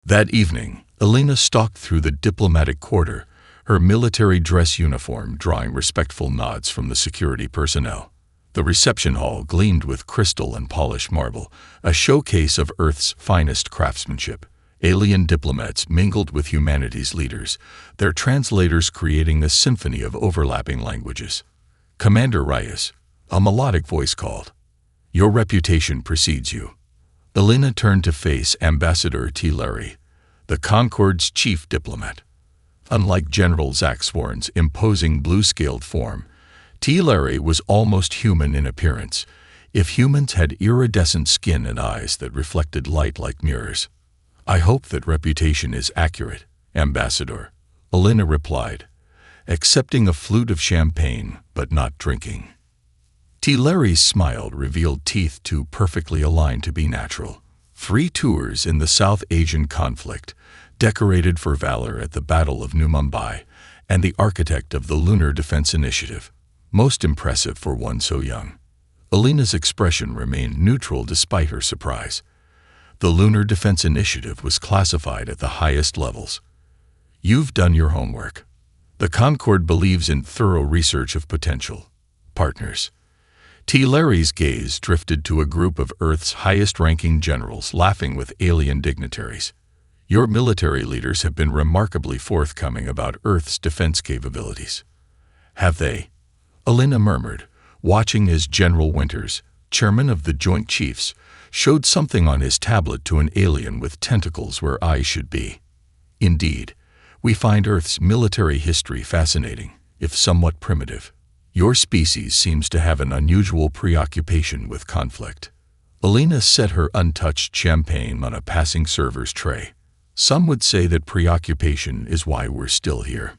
That evening, Elena stalked through the diplomatic quarter, her military dress uniform drawing respectful nods from the security personnel. The reception hall gleamed with crystal and polished marble, a showcase of Earth's finest craftsmanship. Alien diplomats mingled with humanity's leaders, their translators creating a symphony of overlapping languages. "Commander Reyes," a melodic voice called. "Your reputation precedes you." Elena turned to face Ambassador T. Larry, the Concord's chief diplomat. Unlike General Zaxworn's imposing blue-scaled form, T. Larry was almost human in appearance, if humans had iridescent skin and eyes that reflected light like mirrors. "I hope that reputation is accurate, Ambassador," Elena replied, accepting a flute of champagne but not drinking. T. Larry's smile revealed teeth too perfectly aligned to be natural. Free tours in the South Asian conflict, decorated for valor at the Battle of New Mumbai, and the architect of the Lunar Defense Initiative. Most impressive for one so young. Elena's expression remained neutral despite her surprise. The Lunar Defense Initiative was classified at the highest levels. "You've done your homework. The Concord believes in thorough research of potential partners." T. Larry's gaze drifted to a group of Earth's highest-ranking generals laughing with alien dignitaries. "Your military leaders have been remarkably forthcoming about Earth's defense capabilities." "Have they?" Elena murmured, watching as General Winters, chairman of the Joint Chiefs, showed something on his tablet to an alien with tentacles where eyes should be. "Indeed, we find Earth's military history fascinating, if somewhat primitive. Your species seems to have an unusual preoccupation with conflict." Elena set her untouched champagne on a passing server's tray. "Some would say that preoccupation is why we're still here."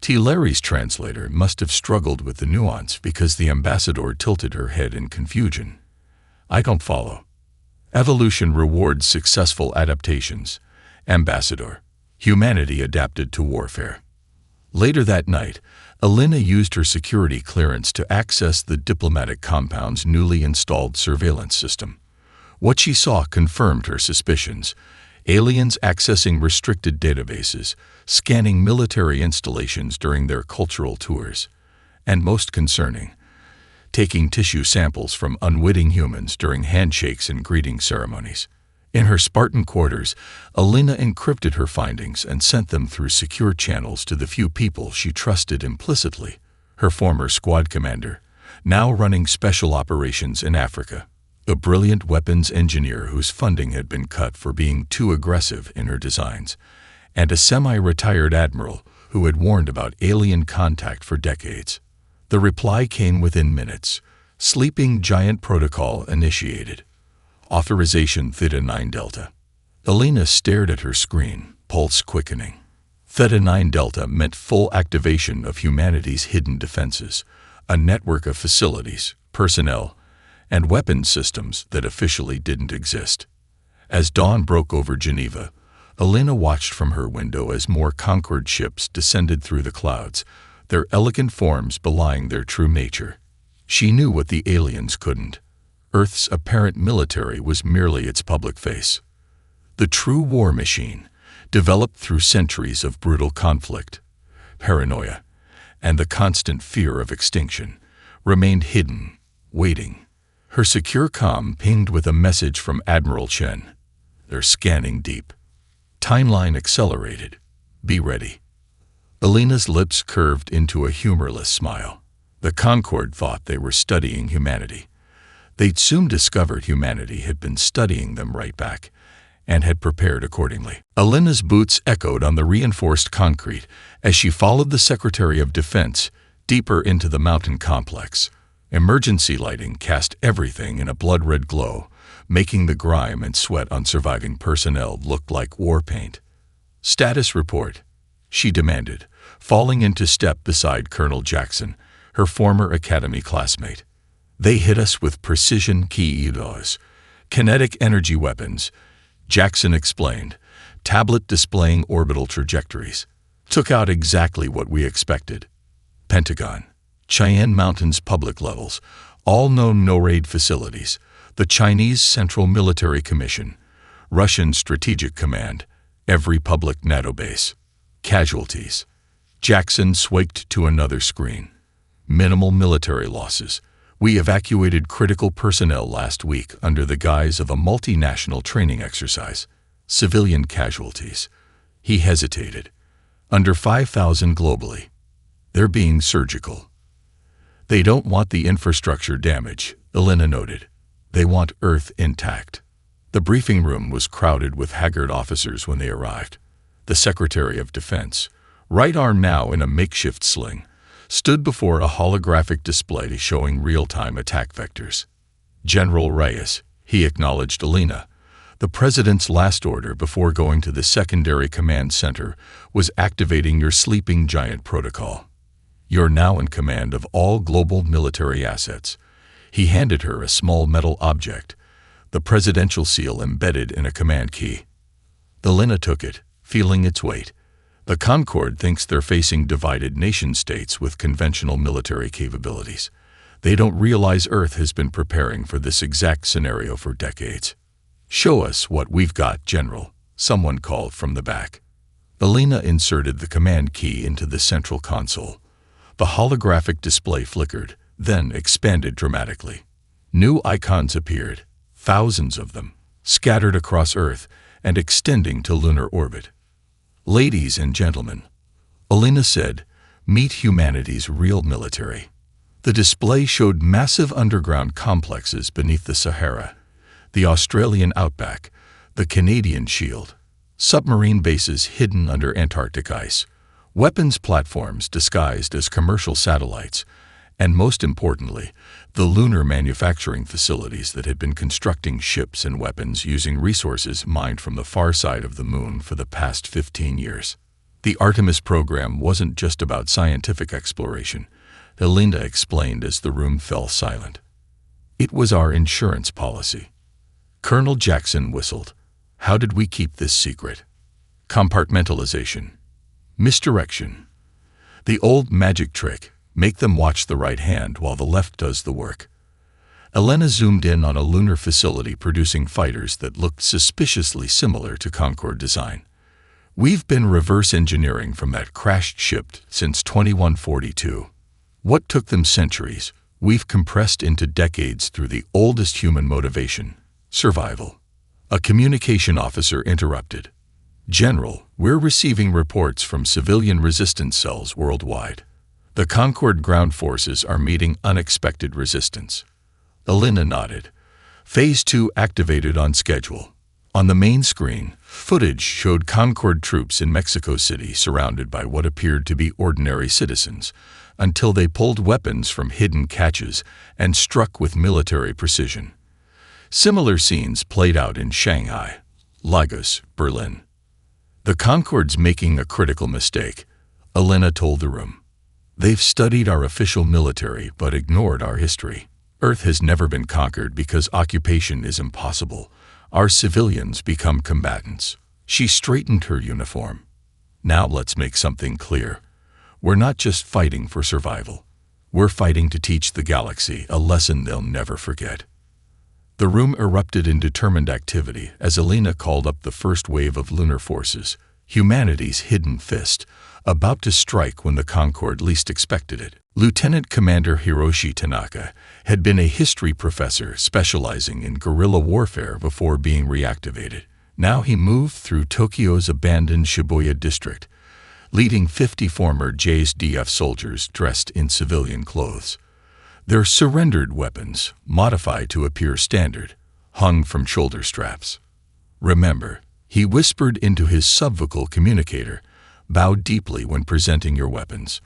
T. Larry's translator must have struggled with the nuance because the ambassador tilted her head in confusion. "I don't follow." "Evolution rewards successful adaptations, Ambassador. Humanity adapted to warfare." Later that night, Elena used her security clearance to access the diplomatic compound's newly installed surveillance system. What she saw confirmed her suspicions. Aliens accessing restricted databases, scanning military installations during their cultural tours, and most concerning, taking tissue samples from unwitting humans during handshakes and greeting ceremonies. In her Spartan quarters, Elena encrypted her findings and sent them through secure channels to the few people she trusted implicitly. Her former squad commander, now running special operations in Africa, a brilliant weapons engineer whose funding had been cut for being too aggressive in her designs, and a semi-retired admiral who had warned about alien contact for decades. The reply came within minutes. "Sleeping Giant Protocol initiated. Authorization Theta 9 Delta." Elena stared at her screen, pulse quickening. Theta 9 Delta meant full activation of humanity's hidden defenses, a network of facilities, personnel, and weapons systems that officially didn't exist. As dawn broke over Geneva, Elena watched from her window as more Concorde ships descended through the clouds, their elegant forms belying their true nature. She knew what the aliens couldn't. Earth's apparent military was merely its public face. The true war machine, developed through centuries of brutal conflict, paranoia, and the constant fear of extinction, remained hidden, waiting. Her secure comm pinged with a message from Admiral Chen. "They're scanning deep." Timeline accelerated. "Be ready." Elena's lips curved into a humorless smile. The Concorde thought they were studying humanity. They'd soon discovered humanity had been studying them right back, and had prepared accordingly. Elena's boots echoed on the reinforced concrete as she followed the Secretary of Defense deeper into the mountain complex. Emergency lighting cast everything in a blood-red glow, making the grime and sweat on surviving personnel look like war paint. "Status report," she demanded, falling into step beside Colonel Jackson, her former academy classmate. "They hit us with precision kilos, kinetic energy weapons," Jackson explained, tablet displaying orbital trajectories. "Took out exactly what we expected." Pentagon, Cheyenne Mountains public levels, all known no-raid facilities, the Chinese Central Military Commission, Russian Strategic Command, every public NATO base. Casualties. Jackson swiped to another screen. Minimal military losses. We evacuated critical personnel last week under the guise of a multinational training exercise. Civilian casualties. He hesitated. Under 5,000 globally. They're being surgical. They don't want the infrastructure damage, Elena noted. They want Earth intact. The briefing room was crowded with haggard officers when they arrived. The Secretary of Defense, right arm now in a makeshift sling, stood before a holographic display showing real-time attack vectors. General Reyes, he acknowledged Elena. The President's last order before going to the secondary command center was activating your sleeping giant protocol. You're now in command of all global military assets. He handed her a small metal object, the presidential seal embedded in a command key. Elena took it, feeling its weight. The Concord thinks they're facing divided nation-states with conventional military capabilities. They don't realize Earth has been preparing for this exact scenario for decades. Show us what we've got, General, someone called from the back. Elena inserted the command key into the central console. The holographic display flickered, then expanded dramatically. New icons appeared, thousands of them, scattered across Earth and extending to lunar orbit. Ladies and gentlemen, Elena said, meet humanity's real military. The display showed massive underground complexes beneath the Sahara, the Australian outback, the Canadian Shield, submarine bases hidden under Antarctic ice, weapons platforms disguised as commercial satellites, and most importantly, the lunar manufacturing facilities that had been constructing ships and weapons using resources mined from the far side of the moon for the past 15 years. The Artemis program wasn't just about scientific exploration, Elena explained as the room fell silent. It was our insurance policy. Colonel Jackson whistled. How did we keep this secret? Compartmentalization. Misdirection. The old magic trick. Make them watch the right hand while the left does the work. Elena zoomed in on a lunar facility producing fighters that looked suspiciously similar to Concorde design. We've been reverse engineering from that crashed ship since 2142. What took them centuries, we've compressed into decades through the oldest human motivation, survival. A communication officer interrupted. General, we're receiving reports from civilian resistance cells worldwide. The Concorde ground forces are meeting unexpected resistance. Elena nodded. Phase 2 activated on schedule. On the main screen, footage showed Concorde troops in Mexico City surrounded by what appeared to be ordinary citizens, until they pulled weapons from hidden caches and struck with military precision. Similar scenes played out in Shanghai, Lagos, Berlin. The Concorde's making a critical mistake, Elena told the room. They've studied our official military but ignored our history. Earth has never been conquered because occupation is impossible. Our civilians become combatants. She straightened her uniform. Now let's make something clear. We're not just fighting for survival. We're fighting to teach the galaxy a lesson they'll never forget. The room erupted in determined activity as Elena called up the first wave of lunar forces, humanity's hidden fist, about to strike when the Concorde least expected it. Lieutenant Commander Hiroshi Tanaka had been a history professor specializing in guerrilla warfare before being reactivated. Now he moved through Tokyo's abandoned Shibuya district, leading 50 former JSDF soldiers dressed in civilian clothes. Their surrendered weapons, modified to appear standard, hung from shoulder straps. Remember, he whispered into his subvocal communicator, bow deeply when presenting your weapons.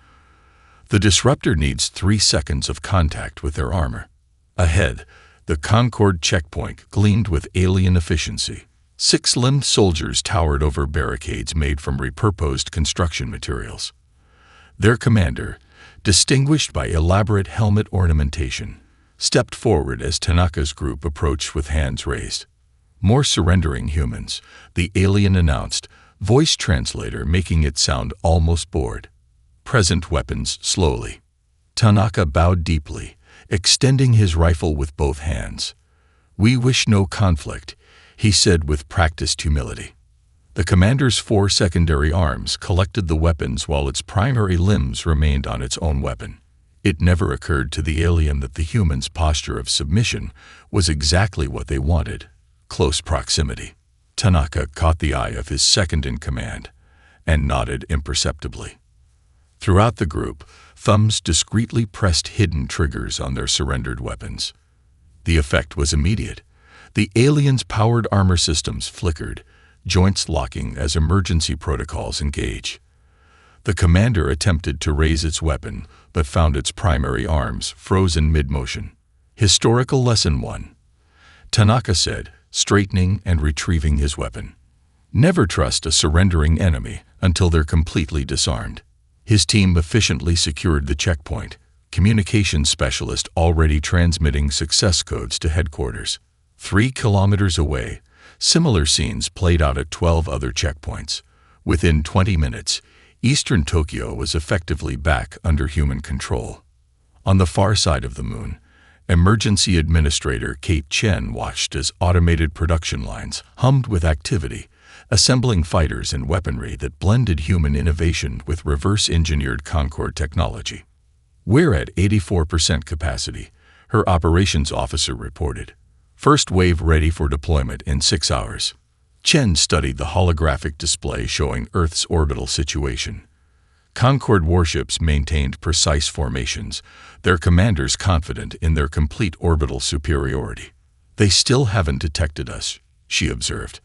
The disruptor needs 3 seconds of contact with their armor. Ahead, the Concorde checkpoint gleamed with alien efficiency. 6 limbed soldiers towered over barricades made from repurposed construction materials. Their commander, distinguished by elaborate helmet ornamentation, stepped forward as Tanaka's group approached with hands raised. More surrendering humans, the alien announced, voice translator making it sound almost bored. Present weapons slowly. Tanaka bowed deeply, extending his rifle with both hands. We wish no conflict, he said with practiced humility. The commander's 4 secondary arms collected the weapons while its primary limbs remained on its own weapon. It never occurred to the alien that the human's posture of submission was exactly what they wanted: close proximity. Tanaka caught the eye of his second-in-command and nodded imperceptibly. Throughout the group, thumbs discreetly pressed hidden triggers on their surrendered weapons. The effect was immediate. The aliens' powered armor systems flickered, joints locking as emergency protocols engage. The commander attempted to raise its weapon, but found its primary arms frozen mid-motion. Historical Lesson 1. Tanaka said, straightening and retrieving his weapon. Never trust a surrendering enemy until they're completely disarmed. His team efficiently secured the checkpoint, communications specialist already transmitting success codes to headquarters. 3 kilometers away, similar scenes played out at 12 other checkpoints. Within 20 minutes, Eastern Tokyo was effectively back under human control. On the far side of the moon, Emergency Administrator Kate Chen watched as automated production lines hummed with activity, assembling fighters and weaponry that blended human innovation with reverse-engineered Concorde technology. "We're at 84% capacity," her operations officer reported. "First wave ready for deployment in 6 hours." Chen studied the holographic display showing Earth's orbital situation. Concorde warships maintained precise formations, their commanders confident in their complete orbital superiority. "They still haven't detected us," she observed.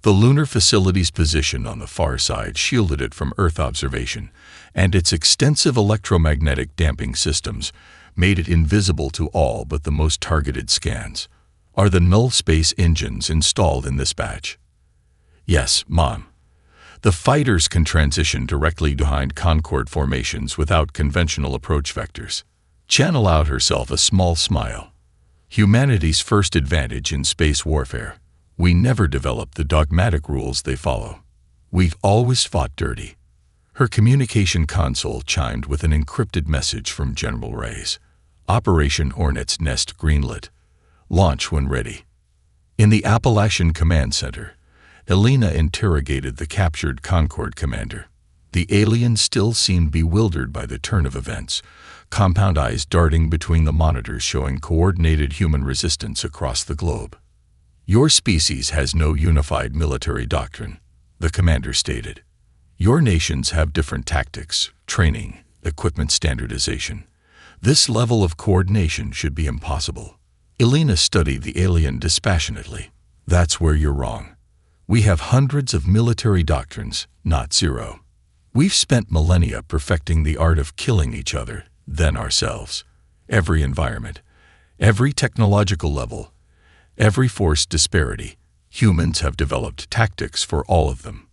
The lunar facility's position on the far side shielded it from Earth observation, and its extensive electromagnetic damping systems made it invisible to all but the most targeted scans. "Are the null space engines installed in this batch?" "Yes, Mom. The fighters can transition directly behind Concorde formations without conventional approach vectors." Chen allowed herself a small smile. "Humanity's first advantage in space warfare. We never develop the dogmatic rules they follow. We've always fought dirty." Her communication console chimed with an encrypted message from General Reyes. "Operation Hornet's Nest greenlit. Launch when ready." In the Appalachian Command Center, Elena interrogated the captured Concorde commander. The alien still seemed bewildered by the turn of events, compound eyes darting between the monitors showing coordinated human resistance across the globe. "Your species has no unified military doctrine," the commander stated. "Your nations have different tactics, training, equipment standardization. This level of coordination should be impossible." Elena studied the alien dispassionately. "That's where you're wrong. We have hundreds of military doctrines, not 0. We've spent millennia perfecting the art of killing each other, then ourselves. Every environment, every technological level, every force disparity, humans have developed tactics for all of them."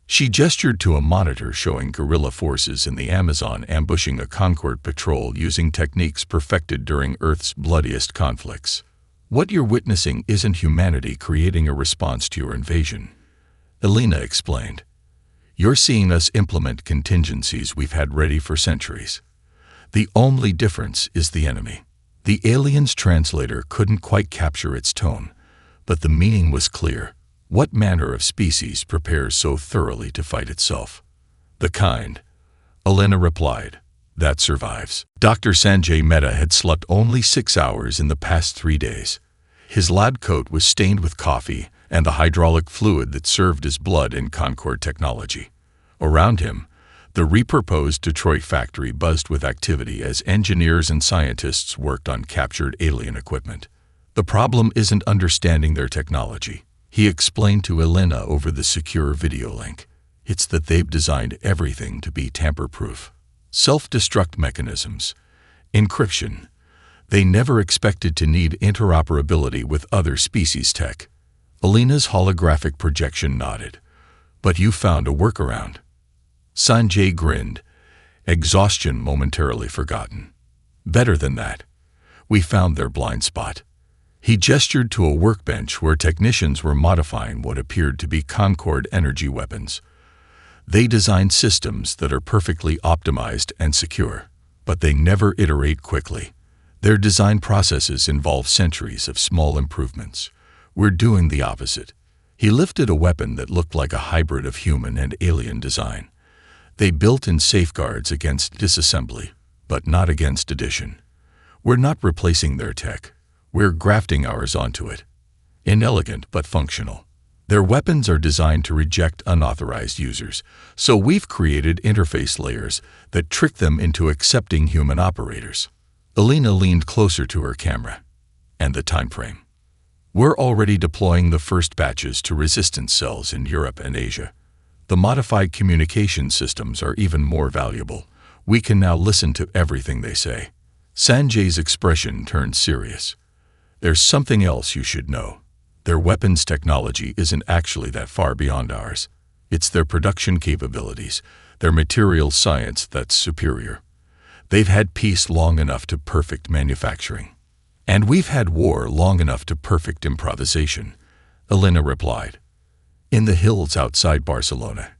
She gestured to a monitor showing guerrilla forces in the Amazon ambushing a Concorde patrol using techniques perfected during Earth's bloodiest conflicts. "What you're witnessing isn't humanity creating a response to your invasion," Elena explained. "You're seeing us implement contingencies we've had ready for centuries. The only difference is the enemy." The alien's translator couldn't quite capture its tone, but the meaning was clear. What manner of species prepares so thoroughly to fight itself? "The kind," Elena replied, "that survives." Dr. Sanjay Mehta had slept only 6 hours in the past 3 days. His lab coat was stained with coffee and the hydraulic fluid that served as blood in Concorde technology. Around him, the repurposed Detroit factory buzzed with activity as engineers and scientists worked on captured alien equipment. "The problem isn't understanding their technology," he explained to Elena over the secure video link. "It's that they've designed everything to be tamper-proof. Self-destruct mechanisms, encryption. They never expected to need interoperability with other species tech." Elena's holographic projection nodded. "But you found a workaround." Sanjay grinned, exhaustion momentarily forgotten. "Better than that. We found their blind spot." He gestured to a workbench where technicians were modifying what appeared to be Concorde energy weapons. "They designed systems that are perfectly optimized and secure, but they never iterate quickly. Their design processes involve centuries of small improvements. We're doing the opposite. He lifted a weapon that looked like a hybrid of human and alien design. They built in safeguards against disassembly, but not against addition. We're not replacing their tech. We're grafting ours onto it. Inelegant but functional. Their weapons are designed to reject unauthorized users, so we've created interface layers that trick them into accepting human operators. Alina leaned closer to her camera. And the time frame. We're already deploying the first batches to resistance cells in Europe and Asia. The modified communication systems are even more valuable. We can now listen to everything they say. Sanjay's expression turned serious. There's something else you should know. Their weapons technology isn't actually that far beyond ours. It's their production capabilities, their material science that's superior. They've had peace long enough to perfect manufacturing. And we've had war long enough to perfect improvisation, Elena replied. In the hills outside Barcelona,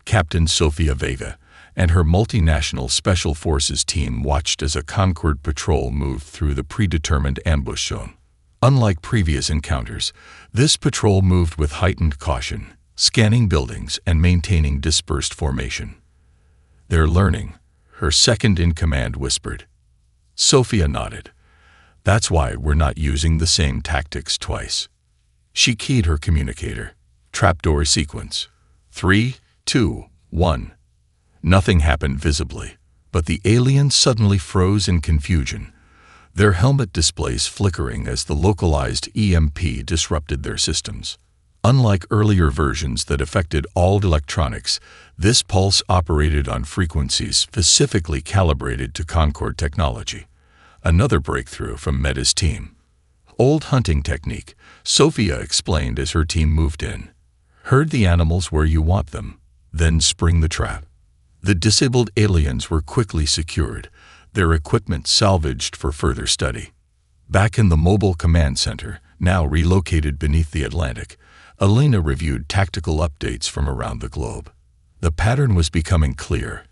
Captain Sofia Vega and her multinational special forces team watched as a Concorde patrol moved through the predetermined ambush zone. Unlike previous encounters, this patrol moved with heightened caution, scanning buildings and maintaining dispersed formation. They're learning, her second-in-command whispered. Sofia nodded. That's why we're not using the same tactics twice. She keyed her communicator. Trapdoor sequence. 3, 2, 1. Nothing happened visibly, but the aliens suddenly froze in confusion, their helmet displays flickering as the localized EMP disrupted their systems. Unlike earlier versions that affected all electronics, this pulse operated on frequencies specifically calibrated to Concorde technology. Another breakthrough from Meta's team. Old hunting technique, Sofia explained as her team moved in. Herd the animals where you want them, then spring the trap. The disabled aliens were quickly secured, their equipment salvaged for further study. Back in the mobile command center, now relocated beneath the Atlantic, Elena reviewed tactical updates from around the globe. The pattern was becoming clear.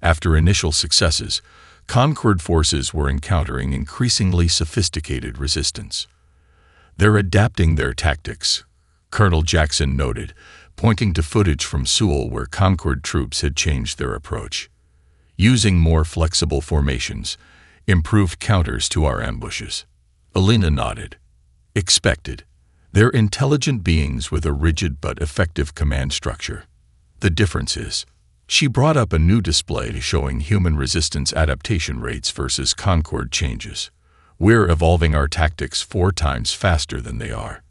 After initial successes, Concorde forces were encountering increasingly sophisticated resistance. They're adapting their tactics, Colonel Jackson noted, pointing to footage from Seoul where Concorde troops had changed their approach. Using more flexible formations, improved counters to our ambushes. Elena nodded. Expected. They're intelligent beings with a rigid but effective command structure. The difference is, she brought up a new display showing human resistance adaptation rates versus Concorde changes. We're evolving our tactics 4 times faster than they are.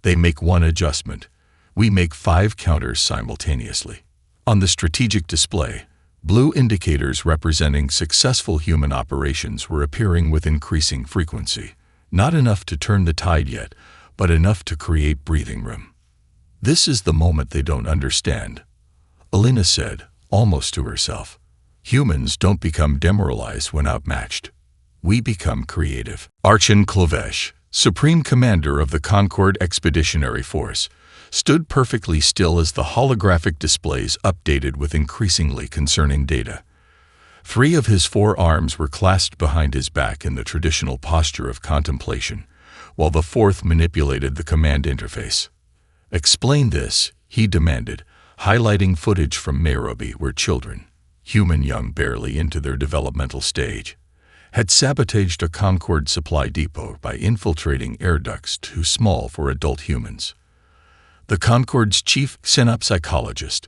They make 1 adjustment. We make 5 counters simultaneously. On the strategic display, blue indicators representing successful human operations were appearing with increasing frequency. Not enough to turn the tide yet, but enough to create breathing room. This is the moment they don't understand, Elena said, almost to herself. Humans don't become demoralized when outmatched. We become creative. Archon Clovesh, Supreme Commander of the Concorde Expeditionary Force, stood perfectly still as the holographic displays updated with increasingly concerning data. 3 of his 4 arms were clasped behind his back in the traditional posture of contemplation, while the 4th manipulated the command interface. Explain this, he demanded, highlighting footage from Nairobi where children, human young barely into their developmental stage, had sabotaged a Concorde supply depot by infiltrating air ducts too small for adult humans. The Concorde's chief synapsychologist,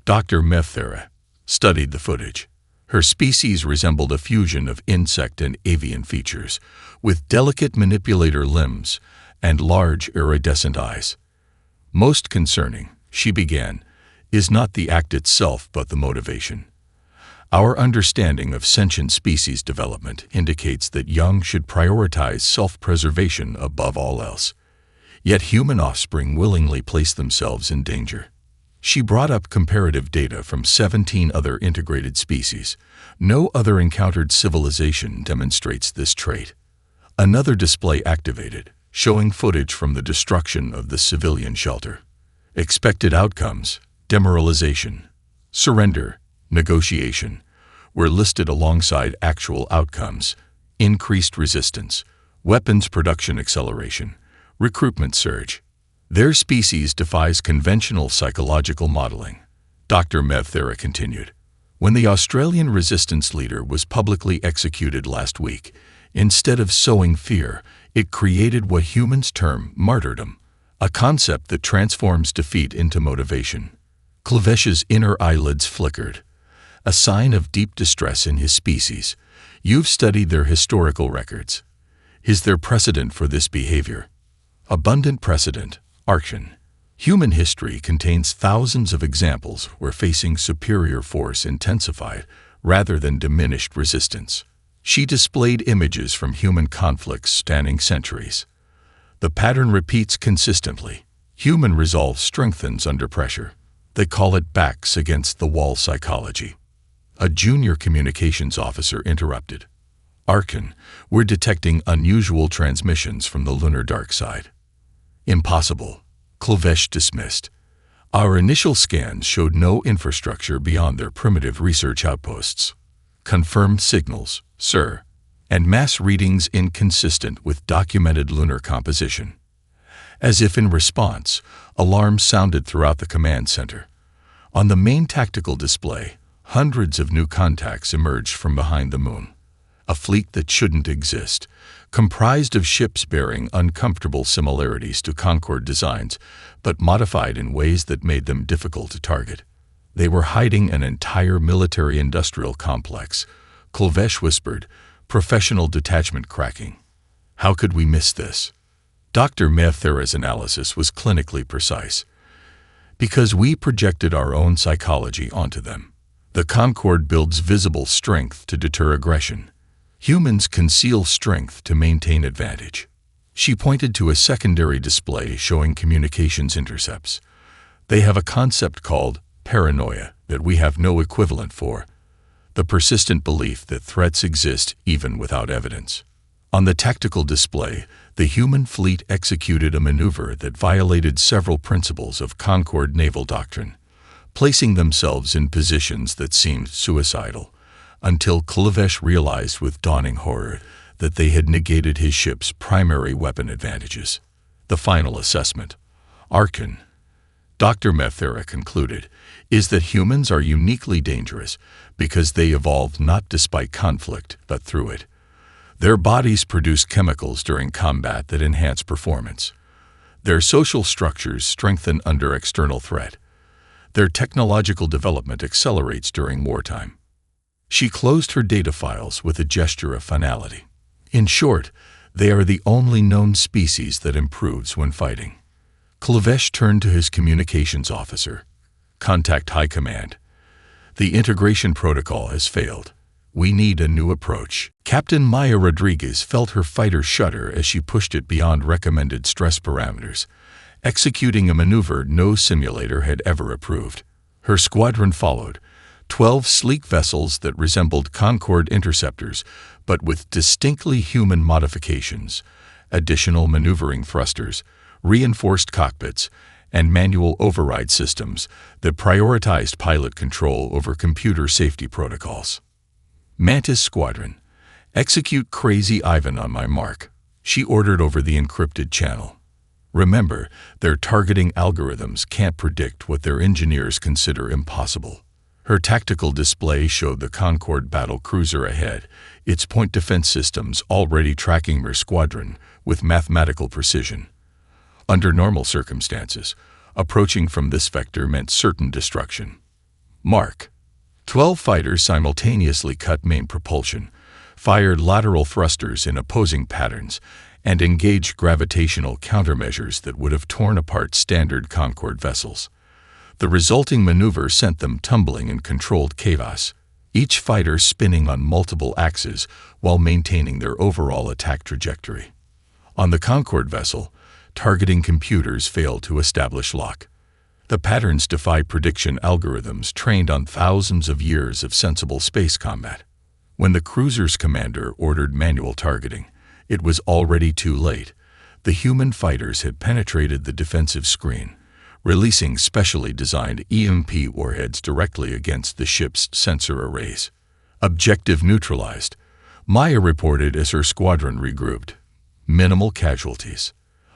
Dr. Mefthera, studied the footage. Her species resembled a fusion of insect and avian features, with delicate manipulator limbs and large iridescent eyes. Most concerning, she began, is not the act itself but the motivation. Our understanding of sentient species development indicates that young should prioritize self-preservation above all else. Yet human offspring willingly place themselves in danger. She brought up comparative data from 17 other integrated species. No other encountered civilization demonstrates this trait. Another display activated, showing footage from the destruction of the civilian shelter. Expected outcomes, demoralization, surrender, negotiation, were listed alongside actual outcomes, increased resistance, weapons production acceleration, recruitment surge. Their species defies conventional psychological modeling. Dr. Mevthera continued. When the Australian resistance leader was publicly executed last week, instead of sowing fear, it created what humans term martyrdom, a concept that transforms defeat into motivation. Klevesh's inner eyelids flickered, a sign of deep distress in his species. You've studied their historical records. Is there precedent for this behavior? Abundant precedent, Archon. Human history contains thousands of examples where facing superior force intensified rather than diminished resistance. She displayed images from human conflicts spanning centuries. The pattern repeats consistently. Human resolve strengthens under pressure. They call it backs against the wall psychology. A junior communications officer interrupted. Archon, we're detecting unusual transmissions from the lunar dark side. Impossible, Klevesh dismissed. Our initial scans showed no infrastructure beyond their primitive research outposts. Confirmed signals, sir, and mass readings inconsistent with documented lunar composition. As if in response, alarms sounded throughout the command center. On the main tactical display, hundreds of new contacts emerged from behind the moon. A fleet that shouldn't exist, comprised of ships bearing uncomfortable similarities to Concorde designs, but modified in ways that made them difficult to target. They were hiding an entire military-industrial complex, Klevesh whispered, professional detachment cracking. How could we miss this? Dr. Mevthera's analysis was clinically precise. Because we projected our own psychology onto them. The Concorde builds visible strength to deter aggression. Humans conceal strength to maintain advantage. She pointed to a secondary display showing communications intercepts. They have a concept called paranoia that we have no equivalent for. The persistent belief that threats exist even without evidence. On the tactical display, the human fleet executed a maneuver that violated several principles of Concorde naval doctrine, placing themselves in positions that seemed suicidal, until Klevesh realized with dawning horror that they had negated his ship's primary weapon advantages. The final assessment, Archon, Dr. Mevthera concluded, is that humans are uniquely dangerous because they evolved not despite conflict, but through it. Their bodies produce chemicals during combat that enhance performance. Their social structures strengthen under external threat. Their technological development accelerates during wartime. She closed her data files with a gesture of finality. In short, they are the only known species that improves when fighting. Klevesh turned to his communications officer. Contact High Command. The integration protocol has failed. We need a new approach. Captain Maya Rodriguez felt her fighter shudder as she pushed it beyond recommended stress parameters, executing a maneuver no simulator had ever approved. Her squadron followed, 12 sleek vessels that resembled Concorde interceptors, but with distinctly human modifications, additional maneuvering thrusters, reinforced cockpits, and manual override systems that prioritized pilot control over computer safety protocols. Mantis Squadron, execute Crazy Ivan on my mark, she ordered over the encrypted channel. Remember, their targeting algorithms can't predict what their engineers consider impossible. Her tactical display showed the Concorde battle cruiser ahead, its point defense systems already tracking her squadron with mathematical precision. Under normal circumstances, approaching from this vector meant certain destruction. Mark. 12 fighters simultaneously cut main propulsion, fired lateral thrusters in opposing patterns, and engaged gravitational countermeasures that would have torn apart standard Concorde vessels. The resulting maneuver sent them tumbling in controlled chaos, each fighter spinning on multiple axes while maintaining their overall attack trajectory. On the Concorde vessel, targeting computers failed to establish lock. The patterns defy prediction algorithms trained on thousands of years of sensible space combat. When the cruiser's commander ordered manual targeting, it was already too late. The human fighters had penetrated the defensive screen, releasing specially designed EMP warheads directly against the ship's sensor arrays. Objective neutralized, Maya reported as her squadron regrouped. Minimal casualties.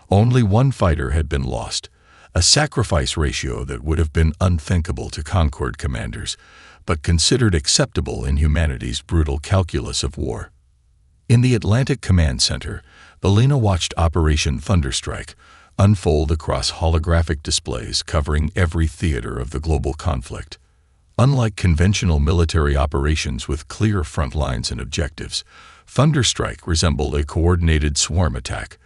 Only one fighter had been lost, a sacrifice ratio that would have been unthinkable to Concord commanders, but considered acceptable in humanity's brutal calculus of war. In the Atlantic Command Center, Alina watched Operation Thunderstrike unfold across holographic displays covering every theater of the global conflict. Unlike conventional military operations with clear front lines and objectives, Thunderstrike resembled a coordinated swarm attack.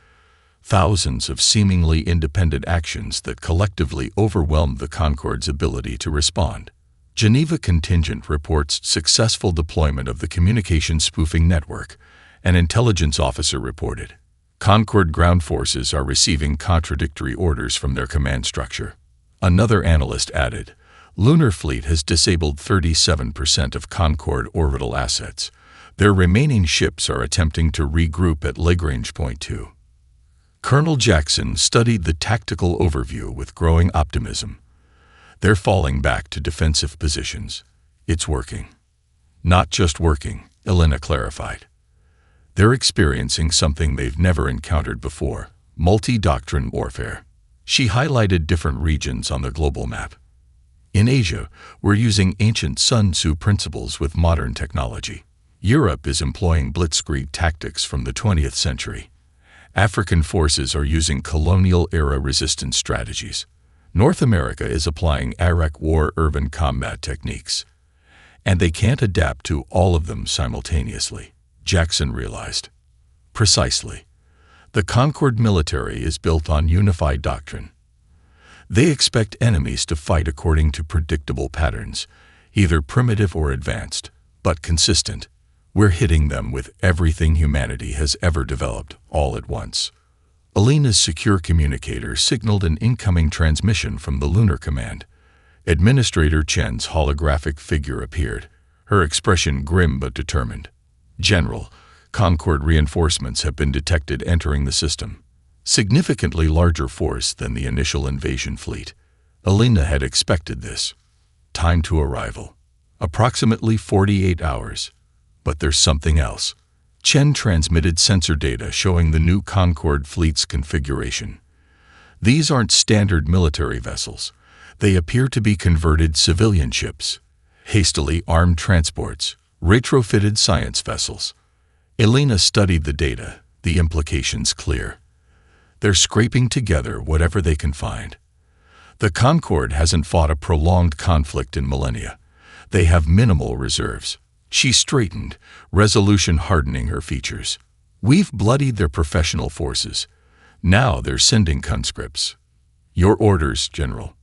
Thousands of seemingly independent actions that collectively overwhelmed the Concord's ability to respond. Geneva contingent reports successful deployment of the communication spoofing network. An intelligence officer reported. Concord ground forces are receiving contradictory orders from their command structure. Another analyst added, Lunar Fleet has disabled 37% of Concord orbital assets. Their remaining ships are attempting to regroup at Lagrange Point 2. Colonel Jackson studied the tactical overview with growing optimism. They're falling back to defensive positions. It's working. Not just working, Elena clarified. They're experiencing something they've never encountered before, multi-doctrine warfare. She highlighted different regions on the global map. In Asia, we're using ancient Sun Tzu principles with modern technology. Europe is employing blitzkrieg tactics from the 20th century. African forces are using colonial-era resistance strategies. North America is applying Iraq War urban combat techniques. And they can't adapt to all of them simultaneously, Jackson realized. Precisely. The Concord military is built on unified doctrine. They expect enemies to fight according to predictable patterns, either primitive or advanced, but consistent. We're hitting them with everything humanity has ever developed, all at once. Alina's secure communicator signaled an incoming transmission from the Lunar Command. Administrator Chen's holographic figure appeared, her expression grim but determined. General, Concord reinforcements have been detected entering the system. Significantly larger force than the initial invasion fleet. Alina had expected this. Time to arrival. Approximately 48 hours. But there's something else. Chen transmitted sensor data showing the new Concord fleet's configuration. These aren't standard military vessels. They appear to be converted civilian ships, hastily armed transports, retrofitted science vessels. Elena studied the data, the implications clear. They're scraping together whatever they can find. The Concorde hasn't fought a prolonged conflict in millennia. They have minimal reserves. She straightened, resolution hardening her features. We've bloodied their professional forces. Now they're sending conscripts. Your orders, General.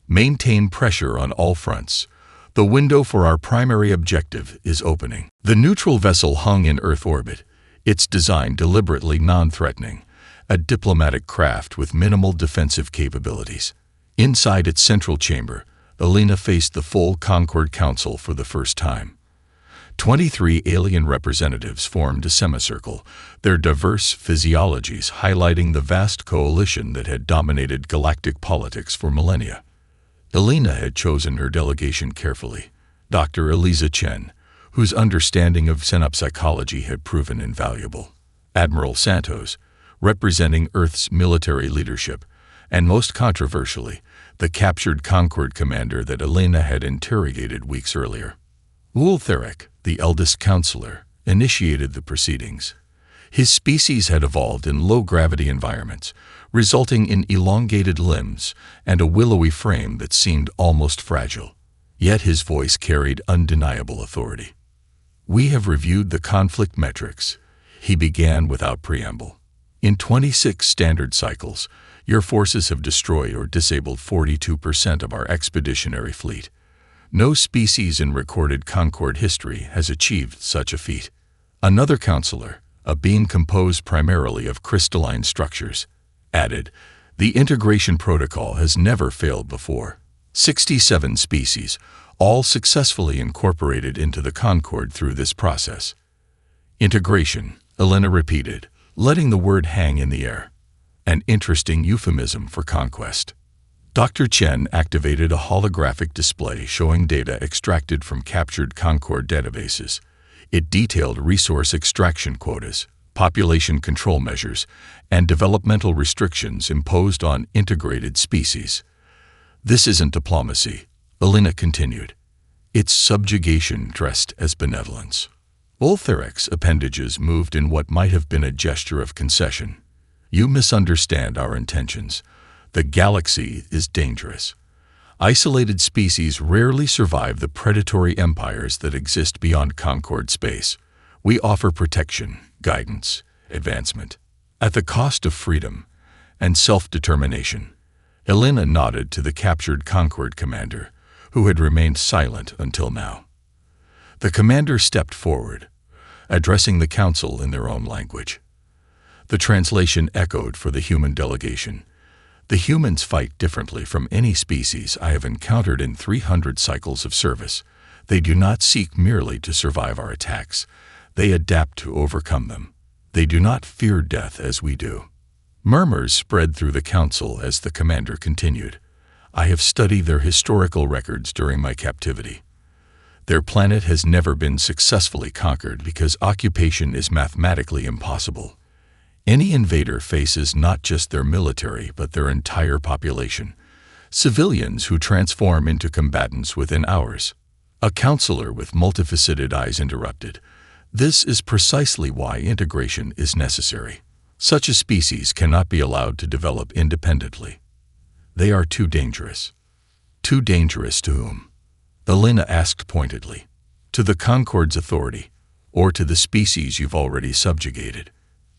Maintain pressure on all fronts. The window for our primary objective is opening. The neutral vessel hung in Earth orbit, its design deliberately non-threatening, a diplomatic craft with minimal defensive capabilities. Inside its central chamber, Alina faced the full Concord Council for the first time. 23 alien representatives formed a semicircle, their diverse physiologies highlighting the vast coalition that had dominated galactic politics for millennia. Elena had chosen her delegation carefully. Dr. Eliza Chen, whose understanding of synapsychology had proven invaluable. Admiral Santos, representing Earth's military leadership, and most controversially, the captured Concord commander that Elena had interrogated weeks earlier. Ultheric, the eldest counselor, initiated the proceedings. His species had evolved in low-gravity environments, resulting in elongated limbs and a willowy frame that seemed almost fragile. Yet his voice carried undeniable authority. We have reviewed the conflict metrics, he began without preamble. In 26 standard cycles, your forces have destroyed or disabled 42% of our expeditionary fleet. No species in recorded Concord history has achieved such a feat. Another counselor, a being composed primarily of crystalline structures, added, the integration protocol has never failed before. 67 species, all successfully incorporated into the Concord through this process. Integration, Elena repeated, letting the word hang in the air. An interesting euphemism for conquest. Dr. Chen activated a holographic display showing data extracted from captured Concord databases. It detailed resource extraction quotas, population control measures, and developmental restrictions imposed on integrated species. This isn't diplomacy, Alina continued. It's subjugation dressed as benevolence. Ultharek's appendages moved in what might have been a gesture of concession. You misunderstand our intentions. The galaxy is dangerous. Isolated species rarely survive the predatory empires that exist beyond Concord space. We offer protection, guidance, advancement, at the cost of freedom and self-determination. Alina nodded to the captured Concord commander, who had remained silent until now. The commander stepped forward, addressing the council in their own language. The translation echoed for the human delegation. The humans fight differently from any species I have encountered in 300 cycles of service. They do not seek merely to survive our attacks. They adapt to overcome them. They do not fear death as we do. Murmurs spread through the council as the commander continued. I have studied their historical records during my captivity. Their planet has never been successfully conquered because occupation is mathematically impossible. Any invader faces not just their military but their entire population, civilians who transform into combatants within hours. A counselor with multifaceted eyes interrupted. This is precisely why integration is necessary. Such a species cannot be allowed to develop independently. They are too dangerous. Too dangerous to whom? Alina asked pointedly. To the Concord's authority, or to the species you've already subjugated.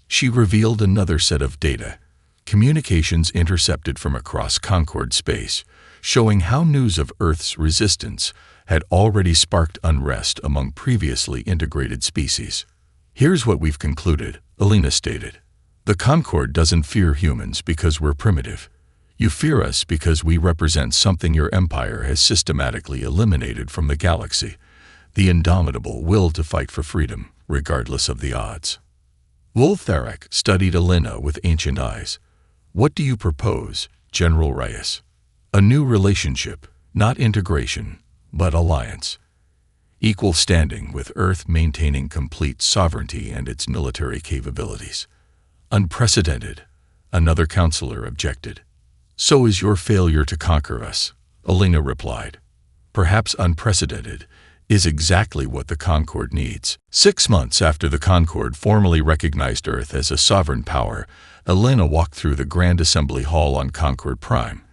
She revealed another set of data, communications intercepted from across Concord space, showing how news of Earth's resistance had already sparked unrest among previously integrated species. Here's what we've concluded, Alina stated. The Concord doesn't fear humans because we're primitive. You fear us because we represent something your empire has systematically eliminated from the galaxy, the indomitable will to fight for freedom, regardless of the odds. Ultharek studied Alina with ancient eyes. What do you propose, General Reyes? A new relationship, not integration, but alliance. Equal standing with Earth maintaining complete sovereignty and its military capabilities. Unprecedented, another counselor objected. So is your failure to conquer us, Alina replied. Perhaps unprecedented is exactly what the Concord needs. 6 months after the Concord formally recognized Earth as a sovereign power, Alina walked through the Grand Assembly Hall on Concord Prime,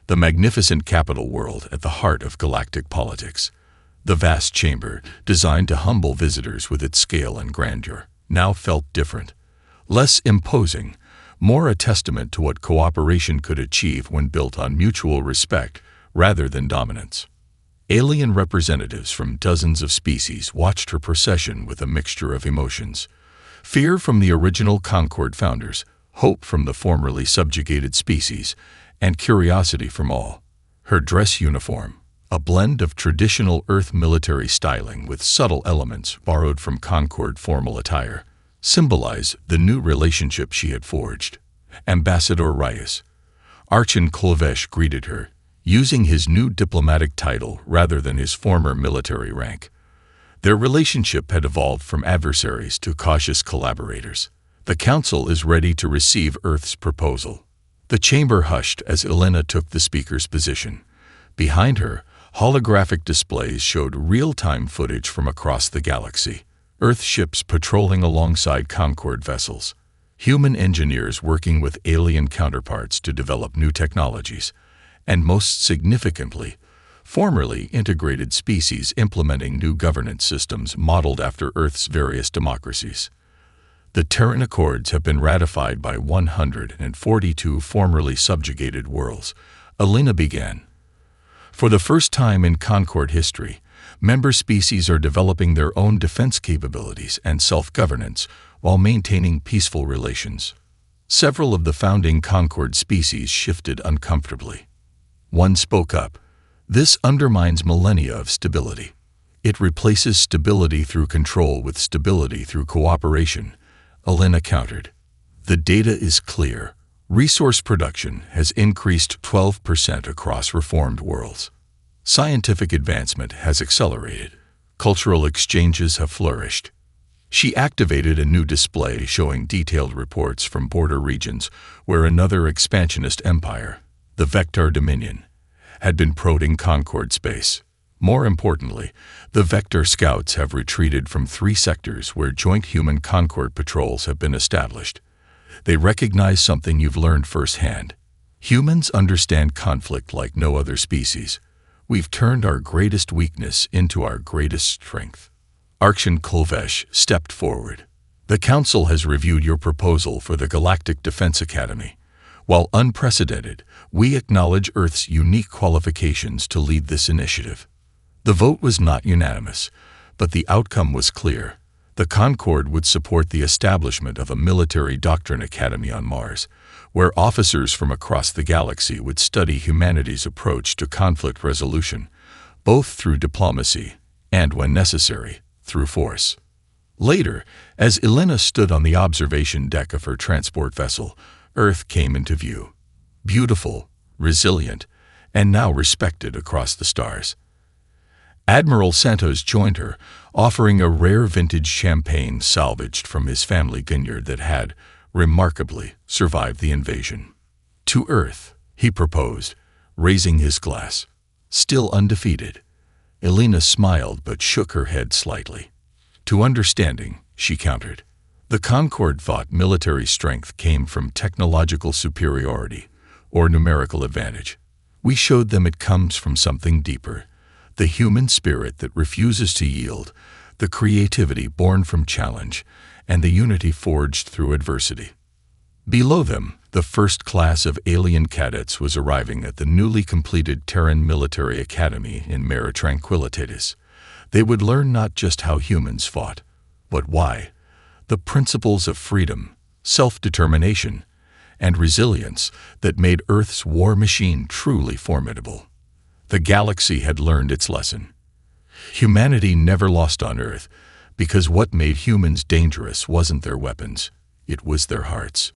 the magnificent capital world at the heart of galactic politics. The vast chamber, designed to humble visitors with its scale and grandeur, now felt different. Less imposing, more a testament to what cooperation could achieve when built on mutual respect rather than dominance. Alien representatives from dozens of species watched her procession with a mixture of emotions. Fear from the original Concord founders, hope from the formerly subjugated species, and curiosity from all. Her dress uniform, a blend of traditional Earth military styling with subtle elements borrowed from Concord formal attire, symbolized the new relationship she had forged. Ambassador Reyes. Archon Klovesh greeted her, using his new diplomatic title rather than his former military rank. Their relationship had evolved from adversaries to cautious collaborators. The Council is ready to receive Earth's proposal. The chamber hushed as Alina took the speaker's position. Behind her, holographic displays showed real-time footage from across the galaxy. Earth ships patrolling alongside Concord vessels. Human engineers working with alien counterparts to develop new technologies. And most significantly, formerly integrated species implementing new governance systems modeled after Earth's various democracies. The Terran Accords have been ratified by 142 formerly subjugated worlds, Alina began. For the first time in Concord history, member species are developing their own defense capabilities and self-governance while maintaining peaceful relations. Several of the founding Concord species shifted uncomfortably. One spoke up. This undermines millennia of stability. It replaces stability through control with stability through cooperation, Alina countered. The data is clear. Resource production has increased 12% across reformed worlds. Scientific advancement has accelerated. Cultural exchanges have flourished. She activated a new display showing detailed reports from border regions where another expansionist empire, the Vector Dominion, had been prodding Concord space. More importantly, the Vector Scouts have retreated from 3 sectors where joint human Concord patrols have been established. They recognize something you've learned firsthand. Humans understand conflict like no other species. We've turned our greatest weakness into our greatest strength. Arshan Kulvesh stepped forward. The Council has reviewed your proposal for the Galactic Defense Academy. While unprecedented, we acknowledge Earth's unique qualifications to lead this initiative. The vote was not unanimous, but the outcome was clear. The Concord would support the establishment of a military doctrine academy on Mars, where officers from across the galaxy would study humanity's approach to conflict resolution, both through diplomacy and, when necessary, through force. Later, as Elena stood on the observation deck of her transport vessel, Earth came into view. Beautiful, resilient, and now respected across the stars. Admiral Santos joined her, offering a rare vintage champagne salvaged from his family vineyard that had, remarkably, survived the invasion. To Earth, he proposed, raising his glass. Still undefeated. Elena smiled but shook her head slightly. To understanding, she countered. The Concord thought military strength came from technological superiority or numerical advantage. We showed them it comes from something deeper. The human spirit that refuses to yield, the creativity born from challenge, and the unity forged through adversity. Below them, the first class of alien cadets was arriving at the newly completed Terran Military Academy in Mare Tranquillitatis. They would learn not just how humans fought, but why. The principles of freedom, self-determination, and resilience that made Earth's war machine truly formidable. The galaxy had learned its lesson. Humanity never lost on Earth, because what made humans dangerous wasn't their weapons, it was their hearts.